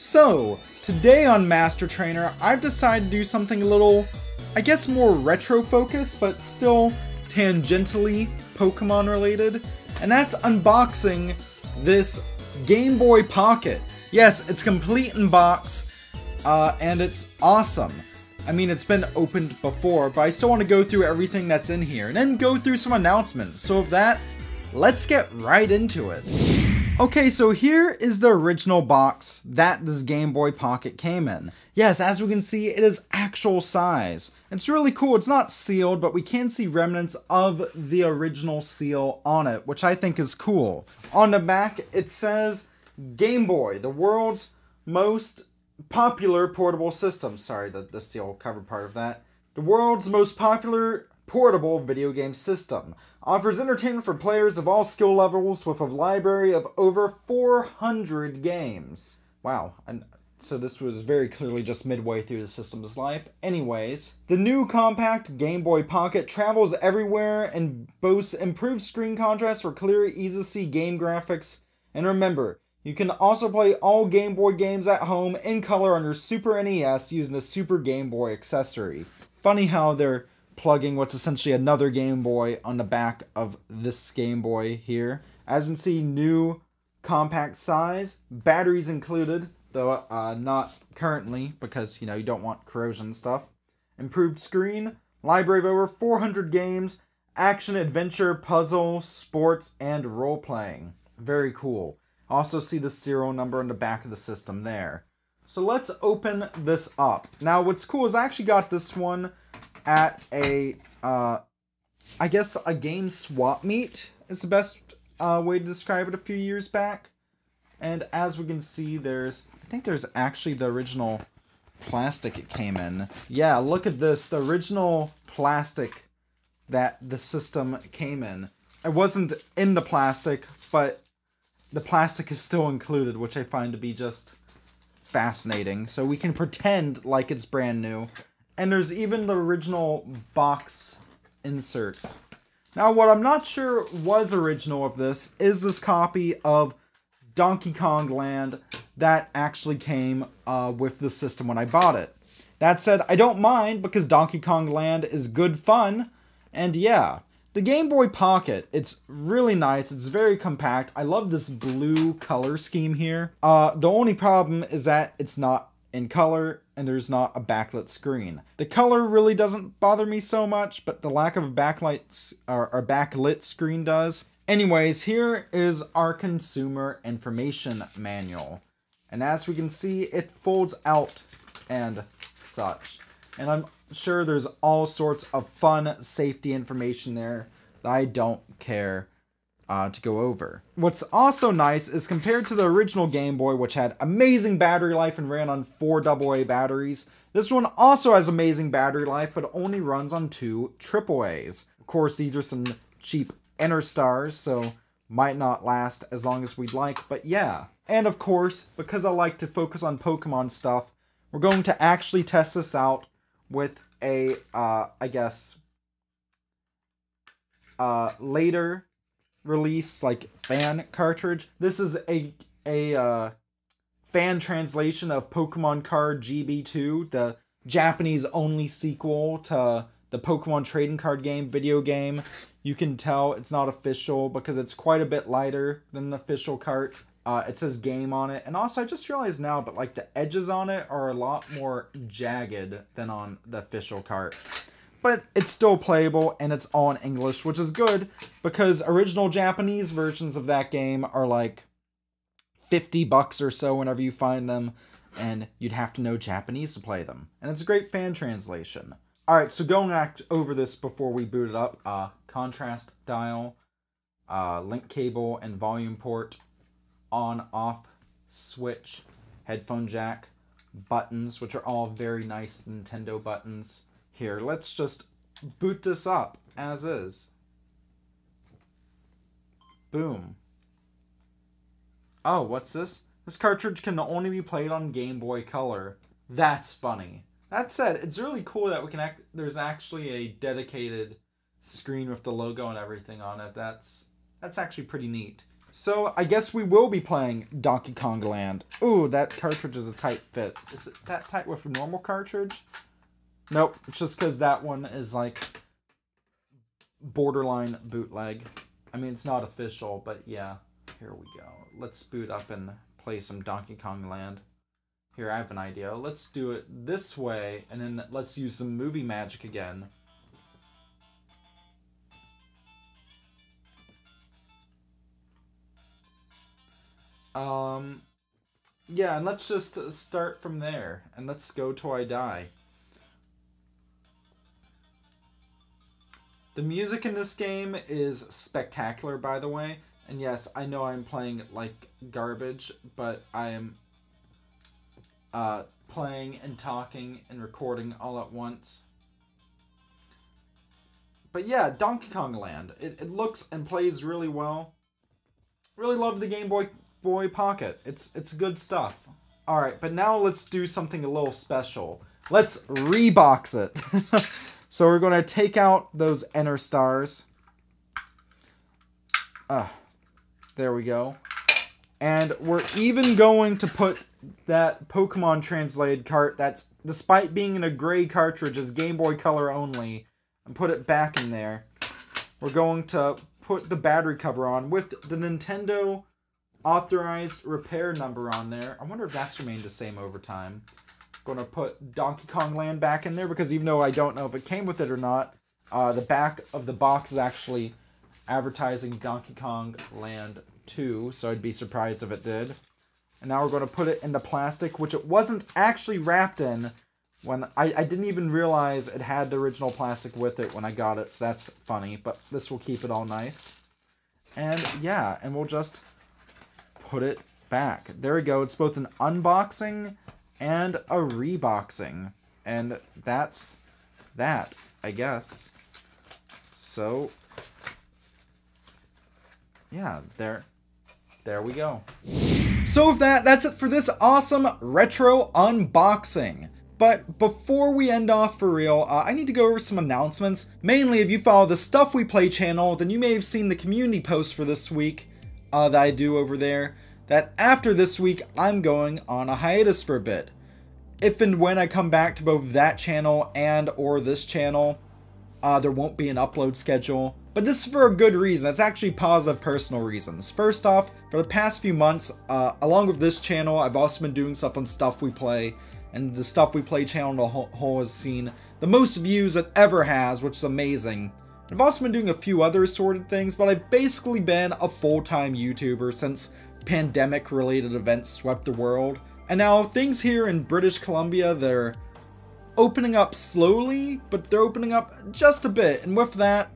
So, today on Master Trainer, I've decided to do something a little, I guess more retro focused, but still tangentially Pokemon related, and that's unboxing this Game Boy Pocket. Yes, it's complete in box, and it's awesome. I mean, it's been opened before, but I still want to go through everything that's in here, and then go through some announcements. So with that, let's get right into it. Okay, so here is the original box that this Game Boy Pocket came in. Yes, as we can see, it is actual size. It's really cool. It's not sealed, but we can see remnants of the original seal on it, which I think is cool. On the back, it says Game Boy, the world's most popular portable system. Sorry, the seal covered part of that. The world's most popular portable video game system. Offers entertainment for players of all skill levels with a library of over 400 games. Wow, and so this was very clearly just midway through the system's life. Anyways, the new compact Game Boy Pocket travels everywhere and boasts improved screen contrast for clear, easy-to-see game graphics. And remember, you can also play all Game Boy games at home in color on your Super NES using the Super Game Boy accessory. Funny how they're plugging what's essentially another Game Boy on the back of this Game Boy here. As you can see, new compact size, batteries included, though not currently because, you know, you don't want corrosion and stuff. Improved screen, library of over 400 games, action, adventure, puzzle, sports, and role-playing. Very cool. Also see the serial number on the back of the system there. So let's open this up. Now what's cool is I actually got this one at a, I guess a game swap meet is the best way to describe it a few years back. And as we can see, I think there's actually the original plastic it came in. Yeah, look at this, the original plastic that the system came in. It wasn't in the plastic, but the plastic is still included, which I find to be just fascinating. So we can pretend like it's brand new. And there's even the original box inserts. Now, what I'm not sure was original of this is this copy of Donkey Kong Land that actually came with the system when I bought it. That said, I don't mind because Donkey Kong Land is good fun. And yeah, the Game Boy Pocket, it's really nice. It's very compact. I love this blue color scheme here. The only problem is that it's not in color and there's not a backlit screen. The color really doesn't bother me so much, but the lack of a backlit screen does. Anyways, here is our consumer information manual. And as we can see, it folds out and such. And I'm sure there's all sorts of fun safety information there that I don't care to go over. What's also nice is compared to the original Game Boy, which had amazing battery life and ran on 4 AA batteries, this one also has amazing battery life, but only runs on 2 AAAs. Of course, these are some cheap Interstars, so might not last as long as we'd like, but yeah. And of course, because I like to focus on Pokemon stuff, we're going to actually test this out with a, I guess, later release, like, fan cartridge. This is a fan translation of Pokemon Card GB2, the Japanese only sequel to the Pokemon trading card video game. You can tell it's not official because it's quite a bit lighter than the official cart. It says game on it, and also I just realized now, but like the edges on it are a lot more jagged than on the official cart. But it's still playable, and it's all in English, which is good, because original Japanese versions of that game are like $50 or so whenever you find them, and you'd have to know Japanese to play them. And it's a great fan translation. Alright, so going over this before we boot it up, contrast dial, link cable and volume port, on, off, switch, headphone jack, buttons, which are all very nice Nintendo buttons. Here, let's just boot this up as is. Boom. Oh, what's this? This cartridge can only be played on Game Boy Color. That's funny. That said, it's really cool that we can there's actually a dedicated screen with the logo and everything on it. That's actually pretty neat. So, I guess we will be playing Donkey Kong Land. Ooh, that cartridge is a tight fit. Is it that tight with a normal cartridge? Nope, it's just because that one is like borderline bootleg. I mean, it's not official, but yeah. Here we go. Let's boot up and play some Donkey Kong Land. Here, I have an idea. Let's do it this way, and then let's use some movie magic again. Yeah, and let's just start from there, and let's go till I die. The music in this game is spectacular, by the way. And yes, I know I'm playing like garbage, but I am playing and talking and recording all at once. But yeah, Donkey Kong Land. It looks and plays really well. Really love the Game Boy Pocket. It's good stuff. Alright, but now let's do something a little special. Let's rebox it. So we're going to take out those Enter Stars. There we go. And we're even going to put that Pokemon translated cart that's, despite being in a gray cartridge, is Game Boy Color only, and put it back in there. We're going to put the battery cover on with the Nintendo authorized repair number on there. I wonder if that's remained the same over time. Going to put Donkey Kong Land back in there, because even though I don't know if it came with it or not, the back of the box is actually advertising Donkey Kong Land 2, so I'd be surprised if it did. And now we're going to put it into plastic, which it wasn't actually wrapped in when I didn't even realize it had the original plastic with it when I got it, so that's funny, but this will keep it all nice. And yeah, and we'll just put it back. There we go. It's both an unboxing and a reboxing. And that's that, I guess. So, yeah, there we go. So with that's it for this awesome retro unboxing. But before we end off for real, I need to go over some announcements. Mainly, if you follow the Stuff We Play channel, then you may have seen the community post for this week that I do over there. That after this week, I'm going on a hiatus for a bit. If and when I come back to both that channel and or this channel, there won't be an upload schedule. But this is for a good reason. It's actually positive personal reasons. First off, for the past few months, along with this channel, I've also been doing stuff on Stuff We Play. And the Stuff We Play channel as a whole has seen the most views it ever has, which is amazing. I've also been doing a few other assorted things, but I've basically been a full-time YouTuber since pandemic-related events swept the world. And now things here in British Columbia, they're opening up slowly, but they're opening up just a bit. And with that,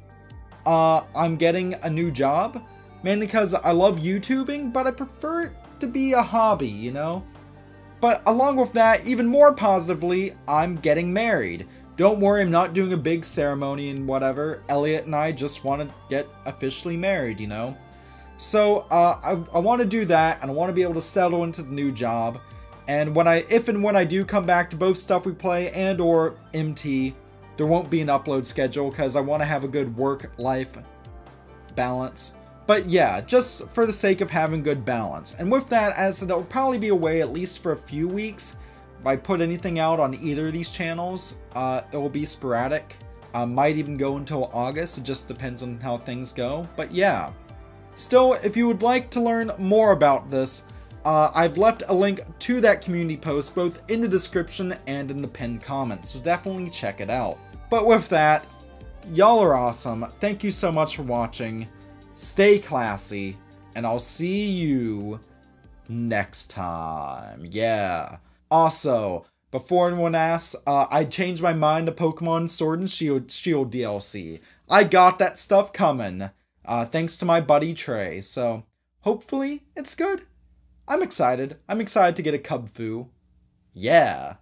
I'm getting a new job, mainly because I love YouTubing, but I prefer it to be a hobby, you know? But along with that, even more positively, I'm getting married. Don't worry, I'm not doing a big ceremony and whatever. Elliot and I just want to get officially married, you know? So, I want to do that, and I want to be able to settle into the new job. And if and when I do come back to both Stuff We Play and or MT, there won't be an upload schedule because I want to have a good work-life balance. But yeah, just for the sake of having good balance. And with that, as I said, I'll probably be away at least for a few weeks. If I put anything out on either of these channels, it will be sporadic. Might even go until August, it just depends on how things go. But yeah. Still, if you would like to learn more about this, I've left a link to that community post both in the description and in the pinned comments, so definitely check it out. But with that, y'all are awesome. Thank you so much for watching. Stay classy, and I'll see you next time. Yeah. Also, before anyone asks, I changed my mind to Pokemon Sword and Shield DLC. I got that stuff coming, thanks to my buddy Trey, so hopefully it's good. I'm excited. I'm excited to get a Cubfu. Yeah.